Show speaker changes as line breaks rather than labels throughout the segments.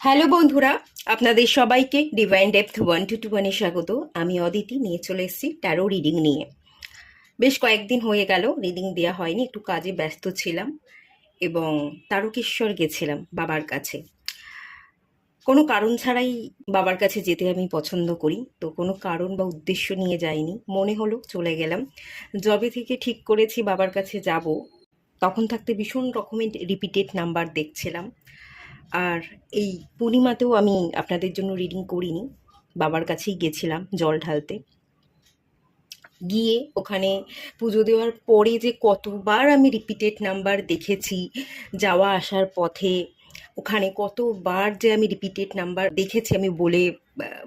Hello বন্ধুরা, আপনাদের সবাইকে ডিভাইন ডেপথ 1 to 1 স্বাগত। আমি অদিতি নিয়ে চলে এসেছি ট্যারো রিডিং নিয়ে। বেশ কয়েকদিন হয়ে গেল রিডিং দেওয়া হয়নি, একটু কাজে ব্যস্ত ছিলাম এবং তারকেশ্বর গেছিলাম বাবার কাছে। কোনো কারণ ছাড়াই বাবার কাছে যেতে আমি পছন্দ করি, তো কোনো কারণ বা উদ্দেশ্য নিয়ে যাইনি, মনে হলো চলে গেলাম। যবে থেকে ঠিক করেছি বাবার কাছে যাব, তখন থাকতে ভীষণ রকমের রিপিটেড নাম্বার দেখছিলাম। আর এই পূর্ণিমাতেও আমি আপনাদের জন্য রিডিং করিনি, বাবার কাছেই গেছিলাম জল ঢালতে। গিয়ে ওখানে পুজো দেওয়ার পরে যে কতবার আমি রিপিটেড নাম্বার দেখেছি যাওয়া আসার পথে, ওখানে কতবার যে আমি রিপিটেড নাম্বার দেখেছি আমি বলে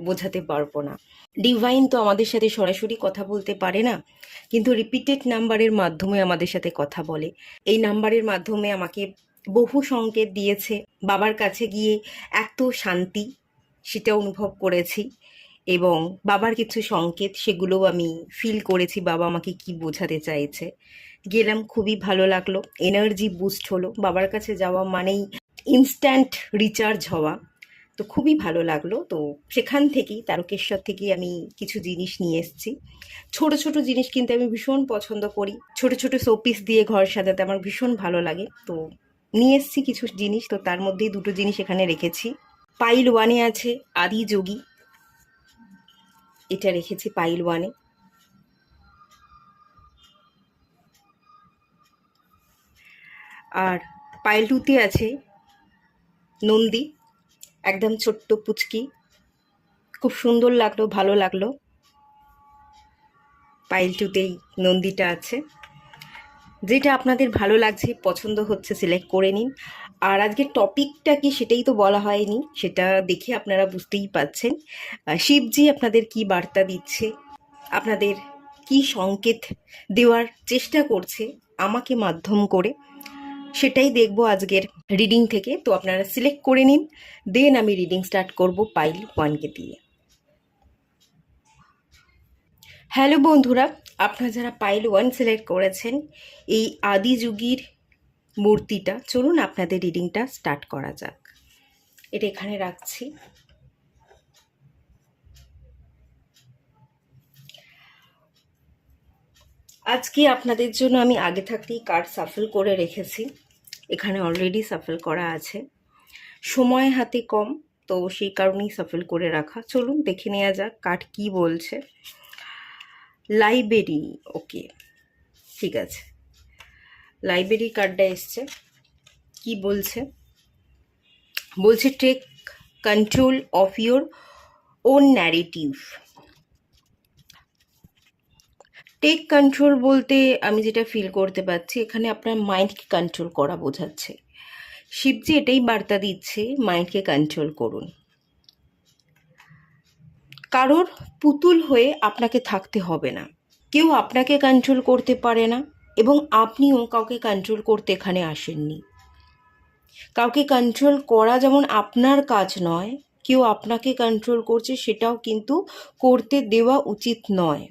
বোঝাতে পারবো না। ডিভাইন তো আমাদের সাথে সরাসরি কথা বলতে পারে না, কিন্তু রিপিটেড নাম্বারের মাধ্যমে আমাদের সাথে কথা বলে। এই নাম্বারের মাধ্যমে আমাকে বহু সংকেত দিয়েছে। বাবার কাছে গিয়ে এত শান্তি সেটা অনুভব করেছি এবং বাবার কিছু সংকেত সেগুলোও আমি ফিল করেছি, বাবা আমাকে কি বোঝাতে চাইছে। গেলাম, খুবই ভালো লাগলো, এনার্জি বুস্ট হলো। বাবার কাছে যাওয়া মানেই ইনস্ট্যান্ট রিচার্জ হওয়া, তো খুবই ভালো লাগলো। তো সেখান থেকেই, তারকেশ্বর থেকেই আমি কিছু জিনিস নিয়ে এসেছি। ছোট ছোট জিনিস কিনতে আমি ভীষণ পছন্দ করি, ছোট ছোট শোপিস দিয়ে ঘর সাজাতে আমার ভীষণ ভালো লাগে। তো নিয়ে এসেছি কিছু জিনিস, তো তার মধ্যেই দুটো জিনিস এখানে রেখেছি। পাইল ওয়ানে আছে আদি যোগী, এটা রেখেছি পাইল ওয়ানে। আর পাইল টুতে আছে নন্দী, একদম ছোট্ট পুচকি, খুব সুন্দর লাগলো, ভালো লাগলো। পাইল টুতেই নন্দীটা আছে। যেটা আপনাদের ভালো লাগছে, পছন্দ হচ্ছে, সিলেক্ট করে নিন। আর আজকের টপিকটা কি সেটাই তো বলা হয়নি, সেটা দেখে আপনারা বুঝতেই পাচ্ছেন। শিবজি আপনাদের কি বার্তা দিচ্ছে, আপনাদের কি সংকেত দেওয়ার চেষ্টা করছে আমাকে মাধ্যম করে, সেটাই দেখবো আজকের রিডিং থেকে। তো আপনারা সিলেক্ট করে নিন, দেন আমি রিডিং স্টার্ট করব পাইল ওয়ানকে দিয়ে। হ্যালো বন্ধুরা, আপনারা যারা পাইল ওয়ান সিলেক্ট করেছেন, এই আদি যুগীর মূর্তিটা, চলুন আপনাদের রিডিংটা স্টার্ট করা যাক। এটা এখানে রাখছি। আজকে আপনাদের জন্য আমি আগে থাকতেই কার্ড সাফল করে রেখেছি, এখানে অলরেডি সাফল করা আছে। সময় হাতে কম, তো সেই কারণেই সাফল করে রাখা। চলুন দেখে নেওয়া যাক কার্ড কি বলছে। লাইব্রেরি, ওকে, ঠিক আছে। লাইব্রেরি কার্ডটা এসছে, কি বলছে? বলছে take control of your own narrative. Take control বলতে আমি যেটা ফিল করতে পারছি, এখানে আপনার মাইন্ডকে কন্ট্রোল করা বোঝাচ্ছে। শিবজি এটাই বার্তা দিচ্ছে, মাইন্ডকে কন্ট্রোল করুন। কারোর পুতুল হয়ে আপনাকে থাকতে হবে না, কেউ আপনাকে কন্ট্রোল করতে পারে না এবং আপনিও কাউকে কন্ট্রোল করতে এখানে আসেননি। কাউকে কন্ট্রোল করা যেমন আপনার কাজ নয়, কেউ আপনাকে কন্ট্রোল করছে সেটাও কিন্তু করতে দেওয়া উচিত নয়।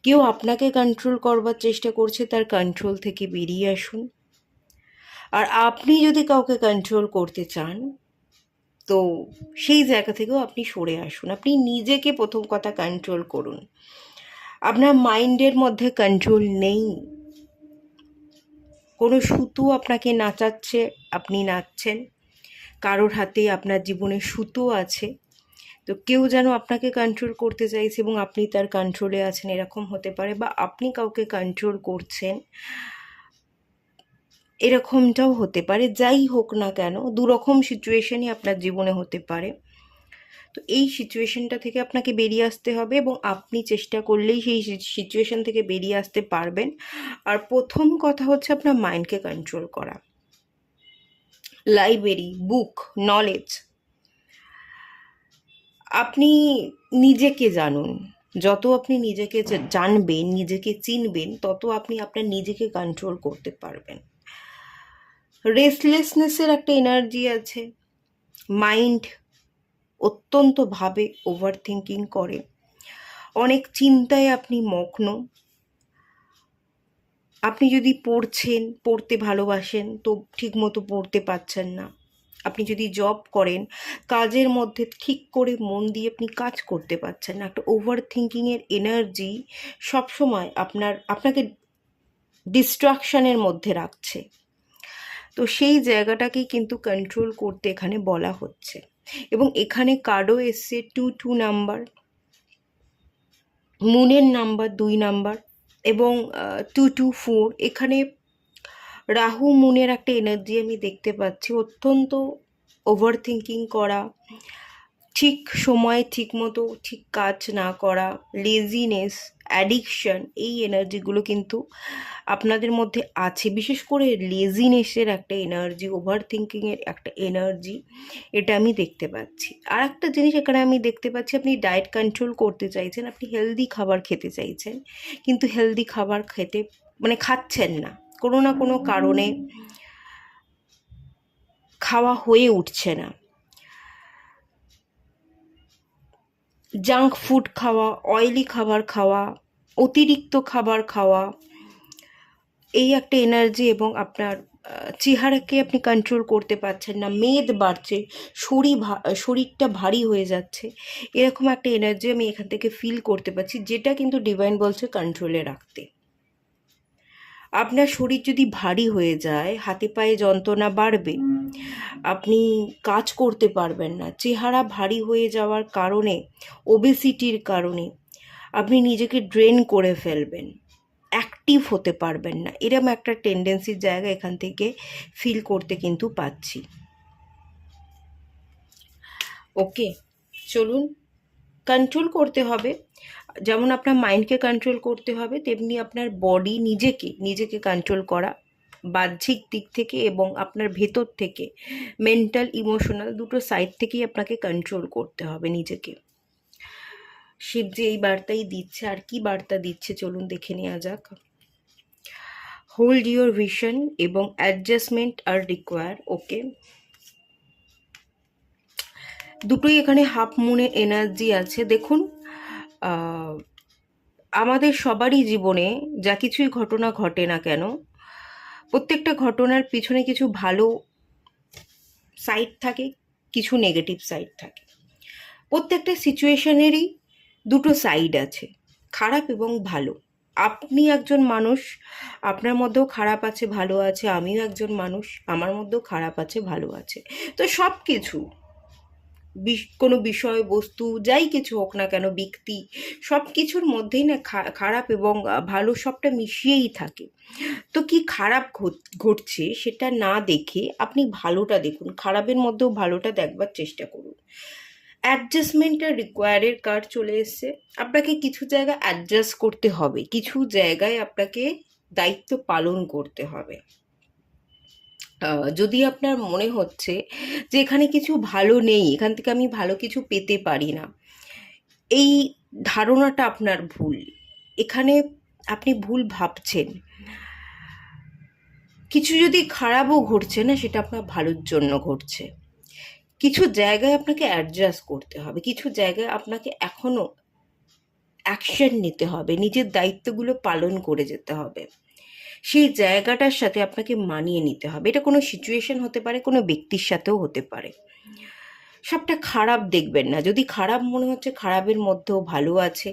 কেউ আপনাকে কন্ট্রোল করবার চেষ্টা করছে, তার কন্ট্রোল থেকে বেরিয়ে আসুন। আর আপনি যদি কাউকে কন্ট্রোল করতে চান, তো সেই জায়গা থেকেও আপনি সরে আসুন। আপনি নিজেকে প্রথম কথা কন্ট্রোল করুন। আপনার মাইন্ডের মধ্যে কন্ট্রোল নেই। কোনো সুতো আপনাকে নাচাচ্ছে, আপনি নাচছেন। কারোর হাতে আপনার জীবনে সুতো আছে, তো কেউ যেন আপনাকে কন্ট্রোল করতে চাইছে এবং আপনি তার কন্ট্রোলে আছেন, এরকম হতে পারে। বা আপনি কাউকে কন্ট্রোল করছেন, এরকমটাও হতে পারে। যাই হোক না কেন, দুরকম সিচুয়েশনই আপনার জীবনে হতে পারে। তো এই সিচুয়েশনটা থেকে আপনাকে বেরিয়ে আসতে হবে এবং আপনি চেষ্টা করলেই সেই সিচুয়েশন থেকে বেরিয়ে আসতে পারবেন। আর প্রথম কথা হচ্ছে আপনার মাইন্ডকে কন্ট্রোল করা। লাইব্রেরি, বুক, নলেজ, আপনি নিজেকে জানুন। যত আপনি নিজেকে জানবেন, নিজেকে চিনবেন, তত আপনি আপনার নিজেকে কন্ট্রোল করতে পারবেন। রেস্টলেসনেসের একটা এনার্জি আছে, মাইন্ড অত্যন্ত ভাবে, ওভার থিঙ্কিং করে, অনেক চিন্তায় আপনি মগ্ন। আপনি যদি পড়ছেন, পড়তে ভালোবাসেন, তো ঠিক মতো পড়তে পারছেন না। আপনি যদি জব করেন, কাজের মধ্যে ঠিক করে মন দিয়ে আপনি কাজ করতে পারছেন না, একটা ওভার থিঙ্কিংয়ের এনার্জি সবসময় আপনাকে ডিস্ট্রাকশনের মধ্যে রাখছে। তো সেই জায়গাটাকেই কিন্তু কন্ট্রোল করতে এখানে বলা হচ্ছে। এবং এখানে কার্ডও এসছে 2 নাম্বার, মুনের নাম্বার 2 নাম্বার, এবং 2 এখানে রাহু মুনের একটা এনার্জি আমি দেখতে পাচ্ছি। অত্যন্ত ওভার থিঙ্কিং করা, ঠিক সময়ে ঠিক মতো ঠিক কাজ না করা, লেজিনেস, অ্যাডিকশন, এই এনার্জিগুলো কিন্তু আপনাদের মধ্যে আছে। বিশেষ করে লেজিনেসের একটা এনার্জি, ওভার থিঙ্কিংয়ের একটা এনার্জি, এটা আমি দেখতে পাচ্ছি। আর একটা জিনিস এখানে আমি দেখতে পাচ্ছি, আপনি ডায়েট কন্ট্রোল করতে চাইছেন, আপনি হেলদি খাবার খেতে চাইছেন, কিন্তু হেলদি খাবার খেতে খাচ্ছেন না, কোনো না কোনো কারণে খাওয়া হয়ে উঠছে না। জাঙ্ক ফুড খাওয়া, অয়েলি খাবার খাওয়া, অতিরিক্ত খাবার খাওয়া, এই একটা এনার্জি। এবং আপনার চেহারাকে আপনি কন্ট্রোল করতে পারছেন না, মেদ বাড়ছে, শরীরটা ভারী হয়ে যাচ্ছে, এরকম একটা এনার্জি আমি এখান থেকে ফিল করতে পারছি, যেটা কিন্তু ডিভাইন বলছে কন্ট্রোলে রাখতে। আপনার শরীর যদি ভারী হয়ে যায়, হাতে পায়ে যন্ত্রণা বাড়বে, আপনি কাজ করতে পারবেন না, চেহারা ভারী হয়ে যাওয়ার কারণে, ওবেসিটির কারণে আপনি নিজেকে ড্রেন করে ফেলবেন, অ্যাক্টিভ হতে পারবেন না, এরম একটা টেন্ডেন্সির জায়গা এখান থেকে ফিল করতে কিন্তু পাচ্ছি। ওকে, চলুন, কন্ট্রোল করতে হবে। যেমন আপনার মাইন্ডকে কন্ট্রোল করতে হবে, তেমনি আপনার বডি, নিজেকে কন্ট্রোল করা, বাহ্যিক দিক থেকে এবং আপনার ভেতর থেকে, মেন্টাল ইমোশনাল দুটো সাইড থেকেই আপনাকে কন্ট্রোল করতে হবে নিজেকে। শিব যে এই বার্তাই দিচ্ছে, আর কি বার্তা দিচ্ছে চলুন দেখে নেওয়া যাক। হোল্ড ইউর ভিশন এবং অ্যাডজাস্টমেন্ট আর রিকোয়ার। ওকে, দুটোই এখানে হাফ মুনের এনার্জি আছে। দেখুন, আমাদের সবারই জীবনে যা কিছুই ঘটনা ঘটে না কেন, প্রত্যেকটা ঘটনার পিছনে কিছু ভালো সাইড থাকে, কিছু নেগেটিভ সাইড থাকে। প্রত্যেকটা সিচুয়েশনেরই দুটো সাইড আছে, খারাপ এবং ভালো। আপনি একজন মানুষ, আপনার মধ্যেও খারাপ আছে ভালো আছে, আমিও একজন মানুষ, আমার মধ্যেও খারাপ আছে ভালো আছে। তো সব কিছু, কোনো বিষয় বস্তু যাই কিছু হোক না কেন, ব্যক্তি, সব কিছুর মধ্যেই না খারাপ এবং ভালো সবটা মিশিয়েই থাকে। তো কি খারাপ ঘটছে সেটা না দেখে আপনি ভালোটা দেখুন, খারাপের মধ্যেও ভালোটা দেখবার চেষ্টা করুন। অ্যাডজাস্টমেন্ট আর রিকোয়ারের কার্ড চলে এসছে। আপনাকে কিছু জায়গা অ্যাডজাস্ট করতে হবে, কিছু জায়গায় আপনাকে দায়িত্ব পালন করতে হবে। যদি আপনার মনে হচ্ছে যে এখানে কিছু ভালো নেই, এখান থেকে আমি ভালো কিছু পেতে পারি না, এই ধারণাটা আপনার ভুল। এখানে আপনি ভুল ভাবছেন। কিছু যদি খারাপও ঘটছে না, সেটা আপনার ভালোর জন্য ঘটছে। কিছু জায়গায় আপনাকে অ্যাডজাস্ট করতে হবে, কিছু জায়গায় আপনাকে এখনো অ্যাকশন নিতে হবে, নিজের দায়িত্বগুলো পালন করে যেতে হবে, সেই জায়গাটার সাথে আপনাকে মানিয়ে নিতে হবে। এটা কোনো সিচুয়েশন হতে পারে, কোনো ব্যক্তির সাথেও হতে পারে। সবটা খারাপ দেখবেন না, যদি খারাপ মনে হচ্ছে খারাপের মধ্যেও ভালো আছে।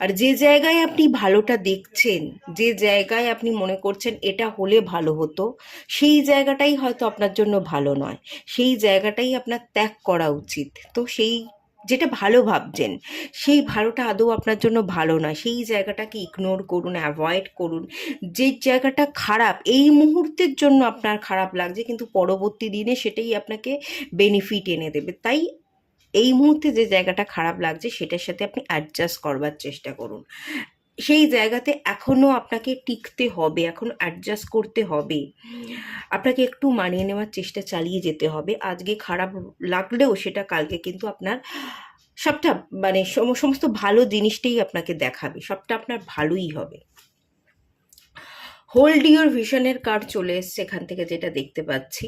আর যে জায়গায় আপনি ভালোটা দেখছেন, যে জায়গায় আপনি মনে করছেন এটা হলে ভালো হতো, সেই জায়গাটাই হয়তো আপনার জন্য ভালো নয়, সেই জায়গাটাই আপনার ত্যাগ করা উচিত। তো সেই যেটা ভালো ভাবছেন, সেই ভালোটা আদৌ আপনার জন্য ভালো নয়, সেই জায়গাটাকে ইগনোর করুন, অ্যাভয়েড করুন। যে জায়গাটা খারাপ এই মুহূর্তের জন্য আপনার খারাপ লাগছে, কিন্তু পরবর্তী দিনে সেটাই আপনাকে বেনিফিট এনে দেবে। তাই এই মুহূর্তে যে জায়গাটা খারাপ লাগছে সেটার সাথে আপনি অ্যাডজাস্ট করবার চেষ্টা করুন। সেই জায়গাতে এখনও আপনাকে টিকতে হবে, এখনও অ্যাডজাস্ট করতে হবে, আপনাকে একটু মানিয়ে নেওয়ার চেষ্টা চালিয়ে যেতে হবে। আজকে খারাপ লাগলেও সেটা কালকে কিন্তু আপনার সবটা সমস্ত ভালো জিনিসটাই আপনাকে দেখাবে, সবটা আপনার ভালোই হবে। হোল্ড ইউর ভিশনের কার্ড চলে এসছে এখান থেকে, যেটা দেখতে পাচ্ছি।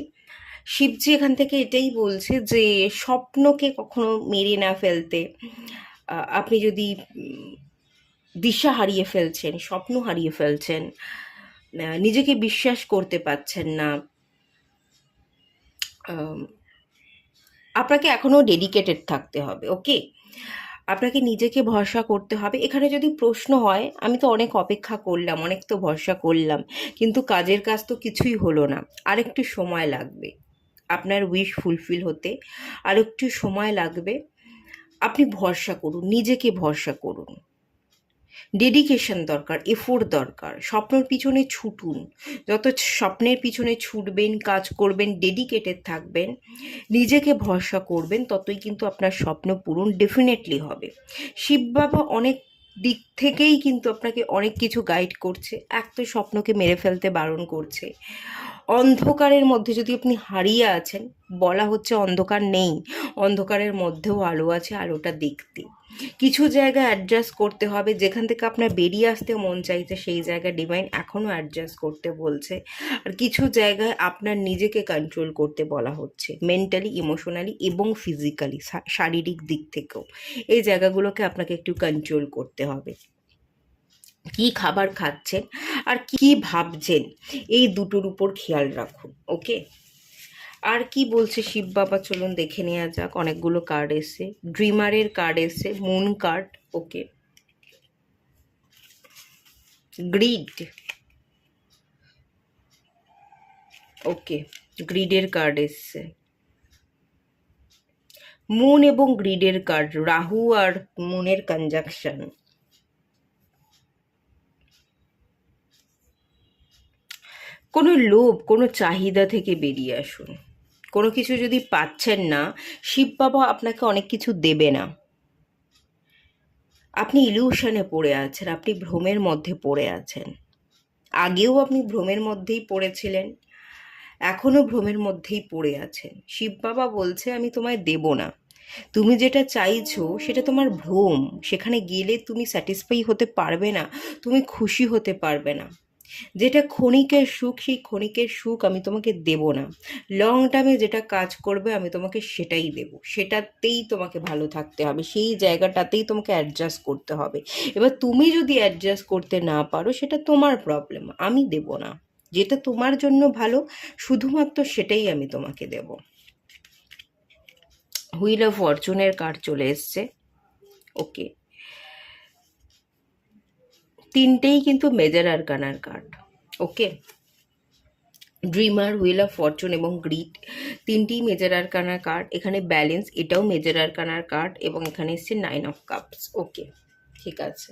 শিবজি এখান থেকে এটাই বলছে যে স্বপ্নকে কখনো মেরে না ফেলতে। আপনি যদি দিশা হারিয়ে ফেলছেন, স্বপ্ন হারিয়ে ফেলছেন, নিজেকে বিশ্বাস করতে পারছেন না, আম, আপনাকে এখনও ডেডিকেটেড থাকতে হবে, ওকে? আপনাকে নিজেকে ভরসা করতে হবে। এখানে যদি প্রশ্ন হয়, আমি তো অনেক অপেক্ষা করলাম, অনেক তো ভরসা করলাম, কিন্তু কাজের কাজ তো কিছুই হলো না, আরেকটু সময় লাগবে আপনার উইশ ফুলফিল হতে, আরেকটু সময় লাগবে। আপনি ভরসা করুন, নিজেকে ভরসা করুন। ডেডিকেশন দরকার, এফোর্ট দরকার। স্বপ্নের পিছনে ছুটুন, যত স্বপ্নের পিছনে ছুটবেন, কাজ করবেন, ডেডিকেটেড থাকবেন, নিজেকে ভরসা করবেন, ততই কিন্তু আপনার স্বপ্ন পূরণ ডেফিনেটলি হবে। শিব বাবা অনেক দিক থেকেই কিন্তু আপনাকে অনেক কিছু গাইড করছে। এক তো স্বপ্নকে মেরে ফেলতে বারণ করছে। অন্ধকারের মধ্যে যদি আপনি হারিয়ে আছেন, বলা হচ্ছে অন্ধকার নেই, অন্ধকারের মধ্যেও আলো আছে, আলোটা দেখতে কিছু জায়গা অ্যাডজাস্ট করতে হবে। যেখান থেকে আপনার বেরিয়ে আসতে মন চাইছে, সেই জায়গায় ডিভাইন এখনও অ্যাডজাস্ট করতে বলছে। আর কিছু জায়গায় আপনার নিজেকে কন্ট্রোল করতে বলা হচ্ছে, মেন্টালি, ইমোশনালি এবং ফিজিক্যালি, শারীরিক দিক থেকেও এই জায়গাগুলোকে আপনাকে একটু কন্ট্রোল করতে হবে। কি খাবার খাচ্ছেন আর কি ভাবছেন, এই দুটোর উপর খেয়াল রাখুন, ওকে? আর কি বলছে শিব বাবা, চলুন দেখে নেওয়া যাক। অনেকগুলো কার্ড এসে, ড্রিমারের কার্ড এসে, মুন কার্ড, ওকে, গ্রিড, ওকে, গ্রিডের কার্ড এসছে, মুন এবং গ্রিডের কার্ড, রাহু আর মুনের কনজাকশন। কোনো লোভ, কোনো চাহিদা থেকে বেরিয়ে আসুন। কোনো কিছু যদি পাচ্ছেন না, শিব বাবা আপনাকে অনেক কিছু দেবে না। আপনি ইলিউশনে পড়ে আছেন, আপনি ভ্রমের মধ্যে পড়ে আছেন। আগেও আপনি ভ্রমের মধ্যেই পড়েছিলেন, এখনও ভ্রমের মধ্যেই পড়ে আছেন। শিব বাবা বলছে আমি তোমায় দেব না। তুমি যেটা চাইছো সেটা তোমার ভ্রম, সেখানে গেলে তুমি স্যাটিসফাই হতে পারবে না, তুমি খুশি হতে পারবে না। যেটা ক্ষণিকের সুখ, সেই ক্ষণিকের সুখ আমি তোমাকে দেব না। লং টার্মে যেটা কাজ করবে আমি তোমাকে সেটাই দেব, সেটাতেই তোমাকে ভালো থাকতে হবে, সেই জায়গাটাতেই তোমাকে অ্যাডজাস্ট করতে হবে। এবার তুমি যদি অ্যাডজাস্ট করতে না পারো, সেটা তোমার প্রবলেম, আমি দেব না। যেটা তোমার জন্য ভালো, শুধুমাত্র সেটাই আমি তোমাকে দেব। হুইল অফ ফরচুনের কার্ড চলে এসছে, ওকে। তিনটেই কিন্তু মেজর আরকানার card, okay. Dreamer, wheel of fortune এবং গ্রিড, তিনটি মেজর আরকানার কার্ড। এখানে ব্যালেন্স, এটাও মেজর আরকানার কার্ড, এবং এখানে এসছে 9 অফ কাপস, ওকে, ঠিক আছে।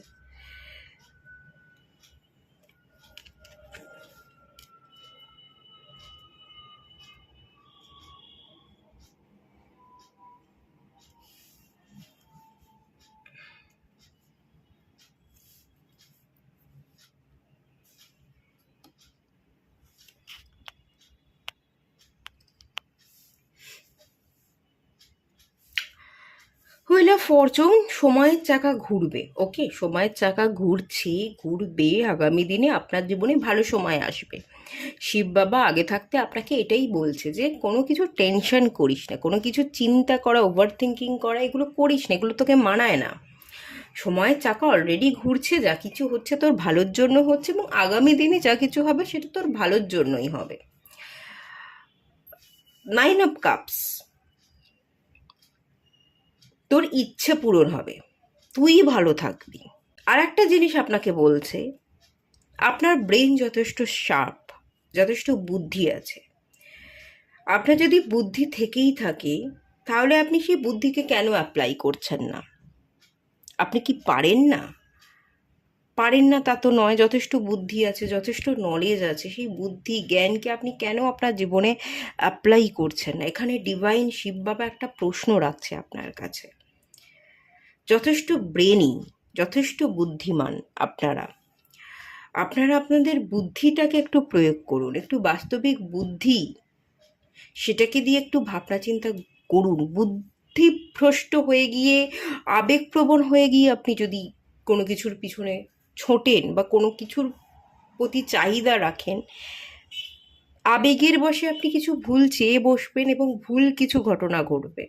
হুইল অফ ফরচুন, সময়ের চাকা ঘুরবে, ওকে, সময়ের চাকা ঘুরছে, ঘুরবে। আগামী দিনে আপনার জীবনে ভালো সময় আসবে। শিব বাবা আগে থাকতে আপনাকে এটাই বলছে যে কোনো কিছু টেনশন করিস না, কোনো কিছু চিন্তা করা, ওভার থিঙ্কিং করা, এগুলো করিস না, এগুলো তোকে মানায় না। সময়ের চাকা অলরেডি ঘুরছে, যা কিছু হচ্ছে তোর ভালোর জন্য হচ্ছে, এবং আগামী দিনে যা কিছু হবে সেটা তোর ভালোর জন্যই হবে। 9 অফ কাপস, তোর ইচ্ছে পূরণ হবে, তুই ভালো থাকবি। আর একটা জিনিস আপনাকে বলছে, আপনার ব্রেন যথেষ্ট শার্প, যথেষ্ট বুদ্ধি আছে। আপনার যদি বুদ্ধি থেকেই থাকে, তাহলে আপনি সেই বুদ্ধিকে কেন অ্যাপ্লাই করছেন না? আপনি কি পারেন না? পারেন না তা তো নয়, যথেষ্ট বুদ্ধি আছে, যথেষ্ট নলেজ আছে, সেই বুদ্ধি জ্ঞানকে আপনি কেন আপনার জীবনে অ্যাপ্লাই করছেন না? এখানে ডিভাইন শিব বাবা একটা প্রশ্ন রাখছে আপনার কাছে। যথেষ্ট ব্রেনি, যথেষ্ট বুদ্ধিমান আপনারা। আপনারা আপনাদের বুদ্ধিটাকে একটু প্রয়োগ করুন, একটু বাস্তবিক বুদ্ধি, সেটাকে দিয়ে একটু ভাবনা চিন্তা করুন। বুদ্ধিভ্রষ্ট হয়ে গিয়ে, আবেগপ্রবণ হয়ে গিয়ে আপনি যদি কোনো কিছুর পিছনে ছোটেন বা কোনো কিছুর প্রতি চাহিদা রাখেন, আবেগের বশে আপনি কিছু ভুল চেয়ে বসবেন এবং ভুল কিছু ঘটনা ঘটবে।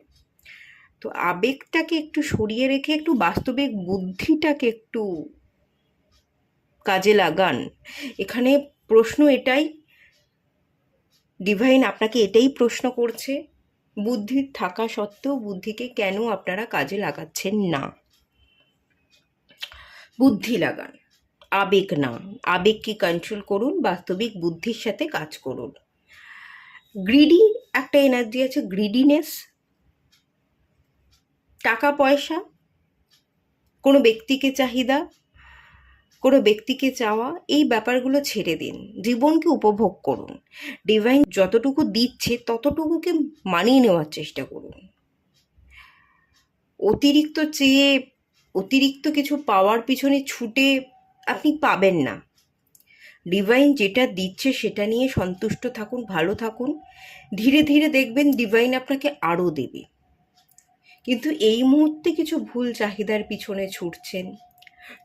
তো আবেগটাকে একটু সরিয়ে রেখে একটু বাস্তবিক বুদ্ধিটাকে একটু কাজে লাগান। এখানে প্রশ্ন এটাই ডিভাইন আপনাকে এটাই প্রশ্ন করছে, বুদ্ধি থাকা সত্ত্বেও বুদ্ধিকে কেন আপনারা কাজে লাগাচ্ছেন না? বুদ্ধি লাগান, আবেগ না। আবেগকে কন্ট্রোল করুন, বাস্তবিক বুদ্ধির সাথে কাজ করুন। গ্রিডি একটা এনার্জি আছে, গ্রিডিনেস, টাকা পয়সা, কোনো ব্যক্তিকে চাহিদা, কোনো ব্যক্তিকে চাওয়া, এই ব্যাপারগুলো ছেড়ে দিন, জীবনকে উপভোগ করুন। ডিভাইন যতটুকু দিচ্ছে ততটুকুকে মানিয়ে নেওয়ার চেষ্টা করুন। অতিরিক্ত চেয়ে অতিরিক্ত কিছু পাওয়ার পিছনে ছুটে আপনি পাবেন না। ডিভাইন যেটা দিচ্ছে সেটা নিয়ে সন্তুষ্ট থাকুন, ভালো থাকুন। ধীরে ধীরে দেখবেন ডিভাইন আপনাকে আরও দেবে। কিন্তু এই মুহূর্তে কিছু ভুল চাহিদার পিছনে ছুটছেন,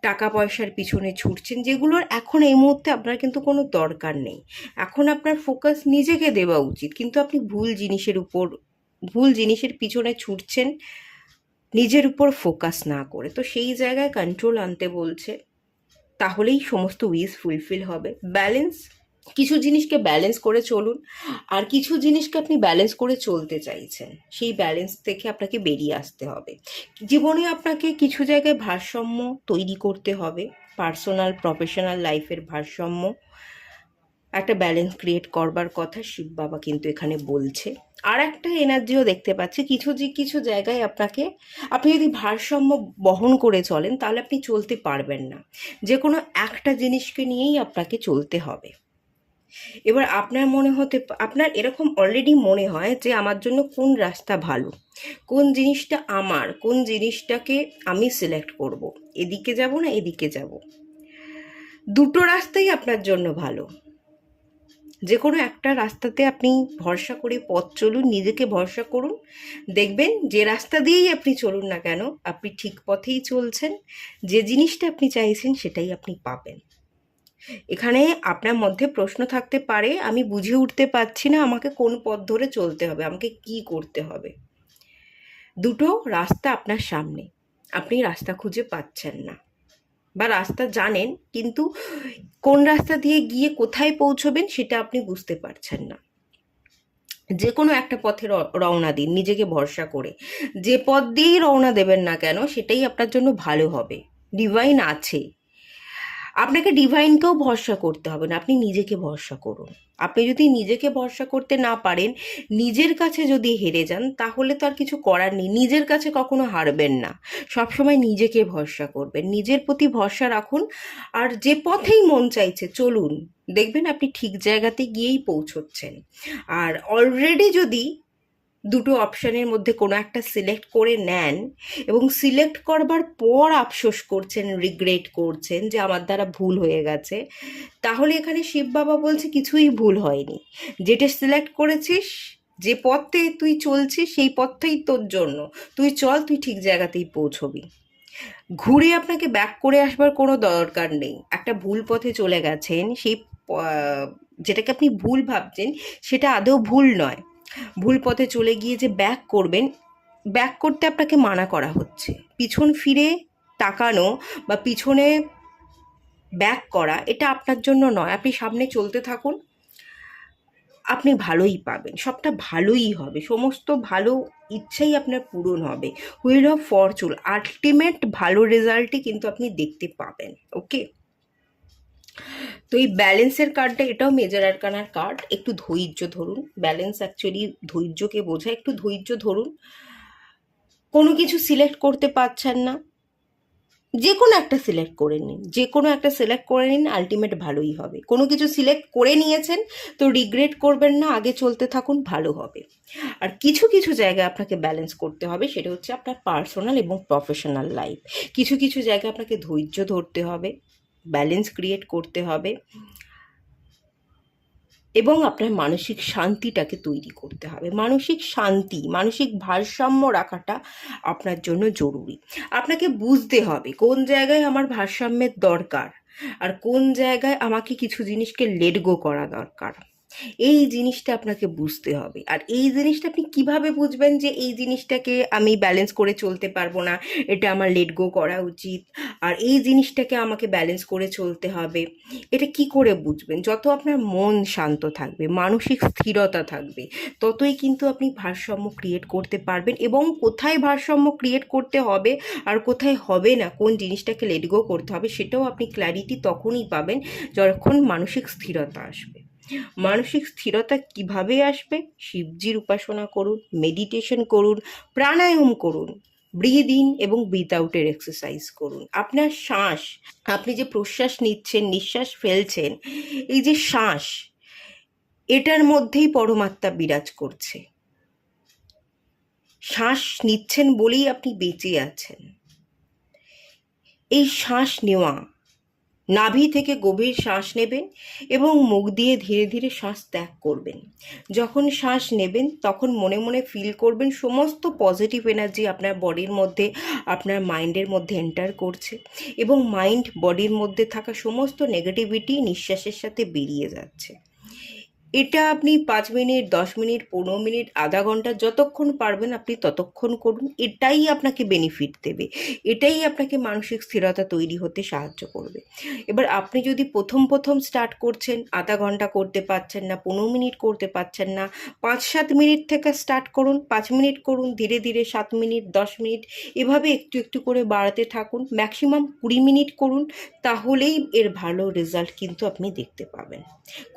টাকা পয়সার পিছনে ছুটছেন, যেগুলোর এখন এই মুহূর্তে আপনার কিন্তু কোনো দরকার নেই। এখন আপনার ফোকাস নিজেকে দেওয়া উচিত, কিন্তু আপনি ভুল জিনিসের পিছনে ছুটছেন নিজের উপর ফোকাস না করে। তো সেই জায়গায় কন্ট্রোল আনতে বলছে, তাহলেই সমস্ত উইশ ফুলফিল হবে। ব্যালেন্স, কিছু জিনিসকে ব্যালেন্স করে চলুন, আর কিছু জিনিসকে আপনি ব্যালেন্স করে চলতে চাইছেন, সেই ব্যালেন্স থেকে আপনাকে বেরিয়ে আসতে হবে। জীবনে আপনাকে কিছু জায়গায় ভারসাম্য তৈরি করতে হবে, পার্সোনাল প্রফেশনাল লাইফের ভারসাম্য, একটা ব্যালেন্স ক্রিয়েট করবার কথা শিব বাবা কিন্তু এখানে বলছে। আর একটা এনার্জিও দেখতে পাচ্ছি, কিছু জায়গায় আপনি যদি ভারসাম্য বহন করে চলেন তাহলে আপনি চলতে পারবেন না। যে কোনো একটা জিনিসকে নিয়েই আপনাকে চলতে হবে। এবার আপনার এরকম অলরেডি মনে হয় যে আমার জন্য কোন রাস্তা ভালো, কোন জিনিসটাকে আমি সিলেক্ট করব, এদিকে যাব না এদিকে যাব। দুটো রাস্তাই আপনার জন্য ভালো। যে কোনো একটা রাস্তাতে আপনি ভরসা করে পথ চলুন, নিজেকে ভরসা করুন, দেখবেন যে রাস্তা দিয়েই আপনি চলুন না কেন আপনি ঠিক পথেই চলছেন। যে জিনিসটা আপনি চাইছেন সেটাই আপনি পাবেন। এখানে আপনার মধ্যে প্রশ্ন থাকতে পারে, আমি বুঝে উঠতে পারছি না আমাকে কোন পথ ধরে চলতে হবে, আমাকে কি করতে হবে। দুটো রাস্তা আপনার সামনে, আপনি রাস্তা খুঁজে পাচ্ছেন না, বা রাস্তা জানেন কিন্তু কোন রাস্তা দিয়ে গিয়ে কোথায় পৌঁছবেন সেটা আপনি বুঝতে পারছেন না। যে কোনো একটা পথে রওনা দিন নিজেকে ভরসা করে। যে পথ দিয়েই রওনা দেবেন না কেন সেটাই আপনার জন্য ভালো হবে। ডিভাইন আছে, আপনাকে ডিভাইনকেও ভরসা করতে হবে না, আপনি নিজেকে ভরসা করুন। আপনি যদি নিজেকে ভরসা করতে না পারেন, নিজের কাছে যদি হেরে যান, তাহলে তো আর কিছু করার নেই। নিজের কাছে কখনো হারবেন না, সবসময় নিজেকে ভরসা করবেন, নিজের প্রতি ভরসা রাখুন। আর যে পথেই মন চাইছে চলুন, দেখবেন আপনি ঠিক জায়গাতে গিয়েই পৌঁছচ্ছেন। আর অলরেডি যদি দুটো অপশানের মধ্যে কোনো একটা সিলেক্ট করে নেন এবং সিলেক্ট করবার পর আফসোস করছেন, রিগ্রেট করছেন যে আমার দ্বারা ভুল হয়ে গেছে, তাহলে এখানে শিব বাবা বলছে কিছুই ভুল হয়নি। যেটা সিলেক্ট করেছিস, যে পথে তুই চলছিস সেই পথটাই তোর জন্য, তুই চল, তুই ঠিক জায়গাতেই পৌঁছবি। ঘুরে আপনাকে ব্যাক করে আসবার কোনো দরকার নেই। একটা ভুল পথে চলে গেছেন, যেটাকে আপনি ভুল ভাবছেন সেটা আদৌ ভুল নয়। ভুল পথে চলে গিয়ে যে ব্যাক করবেন, ব্যাক করতে আপনাকে মানা করা হচ্ছে। পিছন ফিরে তাকানো বা পিছনে ব্যাক করা এটা আপনার জন্য নয়। আপনি সামনে চলতে থাকুন, আপনি ভালোই পাবেন, সবটা ভালোই হবে, সমস্ত ভালো ইচ্ছাই আপনার পূরণ হবে। হুইল অফ ফরচুন, আলটিমেট ভালো রেজাল্টই কিন্তু আপনি দেখতে পাবেন। ওকে, তো এই ব্যালেন্সের কার্ডটা, এটাও মেজর আরকানার কার্ড। একটু ধৈর্য ধরুন, ব্যালেন্স অ্যাকচুয়ালি ধৈর্যকে বোঝায়। একটু ধৈর্য ধরুন, কোনো কিছু সিলেক্ট করতে পারছেন না, যে কোনো একটা সিলেক্ট করে নিন, আলটিমেট ভালোই হবে। কোনো কিছু সিলেক্ট করে নিয়েছেন তো রিগ্রেট করবেন না, আগে চলতে থাকুন, ভালো হবে। আর কিছু কিছু জায়গায় আপনাকে ব্যালেন্স করতে হবে, সেটা হচ্ছে আপনার পার্সোনাল এবং প্রফেশনাল লাইফ। কিছু জায়গায় আপনাকে ধৈর্য ধরতে হবে, ব্যালেন্স ক্রিয়েট করতে হবে, এবং আপনার মানসিক শান্তিটাকে তৈরি করতে হবে। মানসিক শান্তি, মানসিক ভারসাম্য রাখাটা আপনার জন্য জরুরি। আপনাকে বুঝতে হবে কোন জায়গায় আমার ভারসাম্যের দরকার, আর কোন জায়গায় আমাকে কিছু জিনিসকে লেট গো করা দরকার। এই জিনিসটা আপনাকে বুঝতে হবে। আর এই জিনিসটা আপনি কিভাবে বুঝবেন যে এই জিনিসটাকে আমি ব্যালেন্স করে চলতে পারবো না, এটা আমার লেট গো করা উচিত, আর এই জিনিসটাকে আমাকে ব্যালেন্স করে চলতে হবে, এটা কি করে বুঝবেন? যত আপনার মন শান্ত থাকবে, মানসিক স্থিরতা থাকবে, ততই কিন্তু আপনি ভারসাম্য ক্রিয়েট করতে পারবেন। এবং কোথায় ভারসাম্য ক্রিয়েট করতে হবে আর কোথায় হবে না, কোন জিনিসটাকে লেট গো করতে হবে, সেটাও আপনি ক্ল্যারিটি তখনই পাবেন যখন মানসিক স্থিরতা আসবে। মানসিক স্থিরতা কিভাবে আসবে? শিবজির উপাসনা করুন, মেডিটেশন করুন, প্রাণায়াম করুন, ব্রিথ ইন এবং ব্রিথ আউটের এক্সারসাইজ করুন। আপনার শ্বাস, আপনি যে প্রশ্বাস নিচ্ছেন, নিঃশ্বাস ফেলছেন, এই যে শ্বাস, এটার মধ্যেই পরমাত্মা বিরাজ করছে। শ্বাস নিচ্ছেন বলেই আপনি বেঁচে আছেন। এই শ্বাস নেওয়া, নাভি থেকে গভীর শ্বাস নেবেন এবং মুখ দিয়ে ধীরে ধীরে শ্বাস ত্যাগ করবেন। যখন শ্বাস নেবেন তখন মনে মনে ফিল করবেন সমস্ত পজিটিভ এনার্জি আপনার বডির মধ্যে, আপনার মাইন্ডের মধ্যে এন্টার করছে, এবং মাইন্ড বডির মধ্যে থাকা সমস্ত নেগেটিভিটি নিঃশ্বাসের সাথে বেরিয়ে যাচ্ছে। এটা আপনি 5 মিনিট, 10 মিনিট, 15 মিনিট, আধা ঘন্টা, যতক্ষণ পারবেন আপনি ততক্ষণ করুন। এটাই আপনাকে বেনিফিট দেবে, এটাই আপনাকে মানসিক স্থিরতা তৈরি হতে সাহায্য করবে। এবার আপনি যদি প্রথম প্রথম স্টার্ট করছেন, আধা ঘন্টা করতে পারছেন না, 15 মিনিট করতে পারছেন না, 5-7 মিনিট থেকে স্টার্ট করুন, 5 মিনিট করুন, ধীরে ধীরে 7 মিনিট, 10 মিনিট, এভাবে একটু একটু করে বাড়াতে থাকুন। ম্যাক্সিমাম 20 মিনিট করুন, তাহলেই এর ভালো রেজাল্ট কিন্তু আপনি দেখতে পাবেন।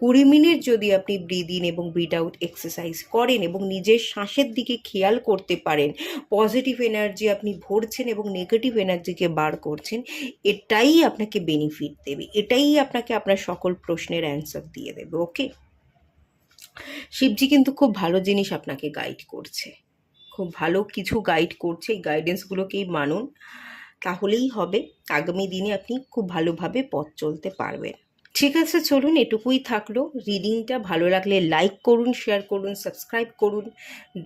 20 মিনিট যদি আপনি ব্রিথ ইন এবং ব্রিথ আউট এক্সারসাইজ করেন এবং নিজের শ্বাসের দিকে খেয়াল করতে পারেন, পজিটিভ এনার্জি আপনি ভরছেন এবং নেগেটিভ এনার্জিকে বার করছেন, এটাই আপনাকে বেনিফিট দেবে, এটাই আপনাকে আপনার সকল প্রশ্নের অ্যান্সার দিয়ে দেবে। ওকে, শিবজি কিন্তু খুব ভালো জিনিস আপনাকে গাইড করছে, খুব ভালো কিছু গাইড করছে। এই গাইডেন্সগুলোকেই মানুন, তাহলেই হবে। আগামী দিনে আপনি খুব ভালোভাবে পথ চলতে পারবেন। ঠিক আছে, চলুন, এটুকুই থাকলো। রিডিংটা ভালো লাগলে লাইক করুন, শেয়ার করুন, সাবস্ক্রাইব করুন।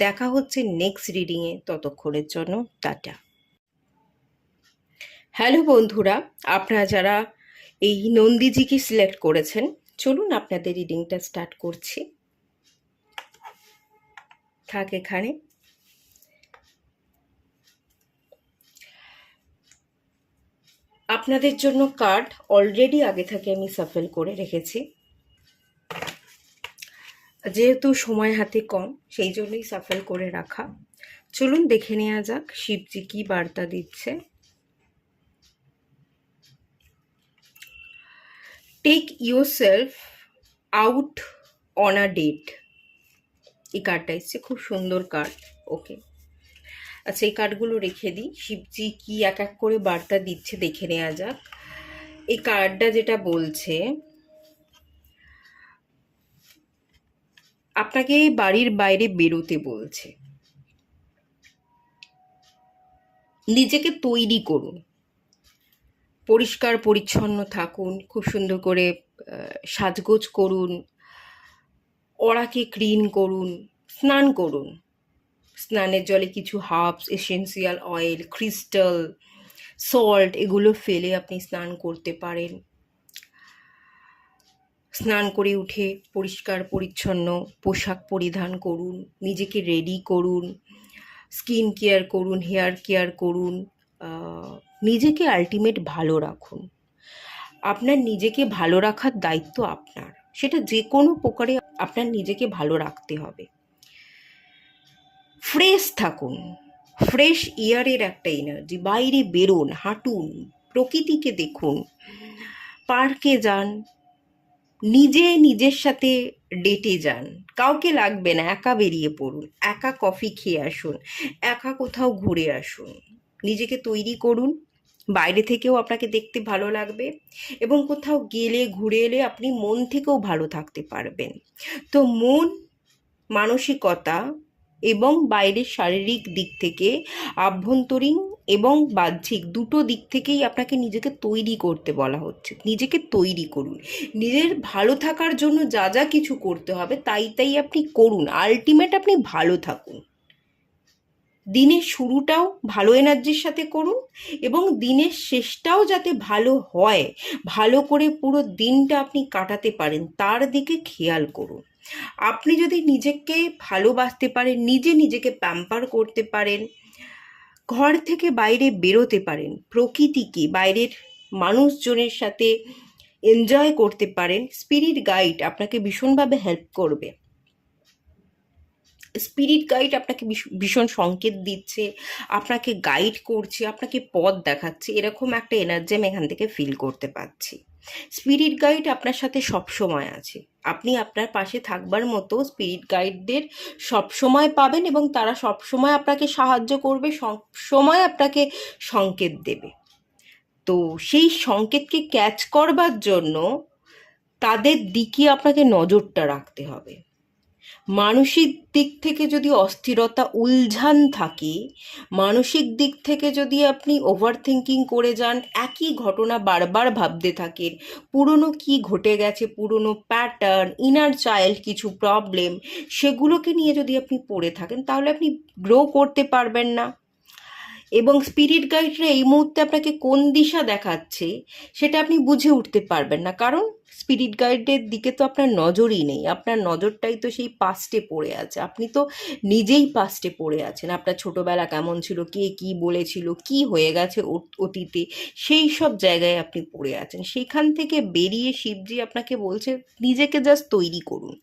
দেখা হচ্ছে নেক্সট রিডিংয়ে, ততক্ষণের জন্য টাটা। হ্যালো বন্ধুরা, আপনারা যারা এই নন্দীজিকে সিলেক্ট করেছেন, চলুন আপনাদের রিডিংটা স্টার্ট করছি। থাক এখানে। আপনাদের জন্য কার্ড অলরেডি আগে থেকে আমি সাফেল করে রেখেছি, যেহেতু সময় হাতে কম সেই জন্যই সাফেল করে রাখা। চলুন দেখে নেওয়া যাক শিবজি কি বার্তা দিচ্ছে। Take yourself out on a date, এই কার্ডটা এসছে, খুব সুন্দর কার্ড। ওকে, আচ্ছা, এই কার্ডগুলো রেখে দিই। শিবজি কি এক এক করে বার্তা দিচ্ছে দেখে নেওয়া যাক। এই কার্ডটা যেটা বলছে, আপনাকে বাড়ির বাইরে বেরোতে বলছে, নিজেকে তৈরি করুন, পরিষ্কার পরিচ্ছন্ন থাকুন, খুব সুন্দর করে সাজগোজ করুন, ওড়াকে ক্লিন করুন, স্নান করুন। স্নানের জলে কিছু herbs, essential oil, crystal, salt, এগুলো ফেলে আপনি স্নান করতে পারেন। স্নান করে উঠে পরিষ্কার পরিচ্ছন্ন পোশাক পরিধান করুন, নিজেকে রেডি করুন, স্কিন কেয়ার করুন, হেয়ার কেয়ার করুন, নিজেকে আলটিমেট ভালো রাখুন। আপনার নিজেকে ভালো রাখার দায়িত্ব আপনার, সেটা যে কোনো প্রকারে আপনার নিজেকে ভালো রাখতে হবে। ফ্রেশ থাকুন, ফ্রেশ এয়ারের একটা এনার্জি, বাইরে বেরোন, হাঁটুন, প্রকৃতিকে দেখুন, পার্কে যান, নিজে নিজের সাথে ডেটে যান, কাউকে লাগবে না, একা বেরিয়ে পড়ুন, একা কফি খেয়ে আসুন, একা কোথাও ঘুরে আসুন, নিজেকে তৈরি করুন। বাইরে থেকেও আপনাকে দেখতে ভালো লাগবে এবং কোথাও গেলে ঘুরে এলে আপনি মন থেকেও ভালো থাকতে পারবেন। তো মন, মানসিকতা এবং বাইরের শারীরিক দিক থেকে, আভ্যন্তরীণ এবং বাহ্যিক দুটো দিক থেকেই আপনাকে নিজেকে তৈরি করতে বলা হচ্ছে। নিজেকে তৈরি করুন, নিজের ভালো থাকার জন্য যা যা কিছু করতে হবে তাই তাই আপনি করুন, আলটিমেট আপনি ভালো থাকুন। দিনের শুরুটাও ভালো এনার্জির সাথে করুন এবং দিনের শেষটাও যাতে ভালো হয়, ভালো করে পুরো দিনটা আপনি কাটাতে পারেন, তার দিকে খেয়াল করুন। আপনি যদি নিজেকে ভালোবাসতে পারেন, নিজেকে প্যাম্পার করতে পারেন, ঘর থেকে বাইরে বেরোতে পারেন, প্রকৃতিকে, বাইরের মানুষজনের সাথে এনজয় করতে পারেন, স্পিরিট গাইড আপনাকে ভীষণভাবে হেল্প করবে। স্পিরিট গাইড আপনাকে ভীষণ সংকেত দিচ্ছে, আপনাকে গাইড করছে, আপনাকে পথ দেখাচ্ছে, এরকম একটা এনার্জি আমি এখান থেকে ফিল করতে পারছি। স্পিরিট গাইড আপনার সাথে সব সময় আছে, আপনি আপনার পাশে থাকবার মতো স্পিরিট গাইডদের সব সময় পাবেন, এবং তারা সব সময় আপনাকে সাহায্য করবে, সব সময় আপনাকে সংকেত দেবে। তো সেই সংকেতকে ক্যাচ করবার জন্য তাদের দিকে আপনাকে নজরটা রাখতে হবে। মানসিক দিক থেকে যদি অস্থিরতা, উলঝান থাকে, মানসিক দিক থেকে যদি আপনি ওভার থিঙ্কিং করে যান, একই ঘটনা বারবার ভাবতে থাকেন, পুরনো কি ঘটে গেছে, পুরনো প্যাটার্ন, ইনার চাইল্ড কিছু প্রবলেম, সেগুলোকে নিয়ে যদি আপনি পড়ে থাকেন, তাহলে আপনি গ্রো করতে পারবেন না। এবং স্পিরিট গাইডরা এই মুহূর্তে আপনাকে কোন দিশা দেখাচ্ছে সেটা আপনি বুঝে উঠতে পারবেন না, কারণ স্পিরিট গাইডের দিকে তো আপনার নজরই নেই, আপনার নজরটাই তো সেই পাস্টে পড়ে আছে, আপনি তো নিজেই পাস্টে পড়ে আছেন। আপনার ছোটবেলা কেমন ছিল, কে কি বলেছিল, কি হয়ে গেছে অতীতে, সেই সব জায়গায় আপনি পড়ে আছেন। সেইখান থেকে বেরিয়ে শিবজি আপনাকে বলছে নিজেকে জাস্ট তৈরি করুন,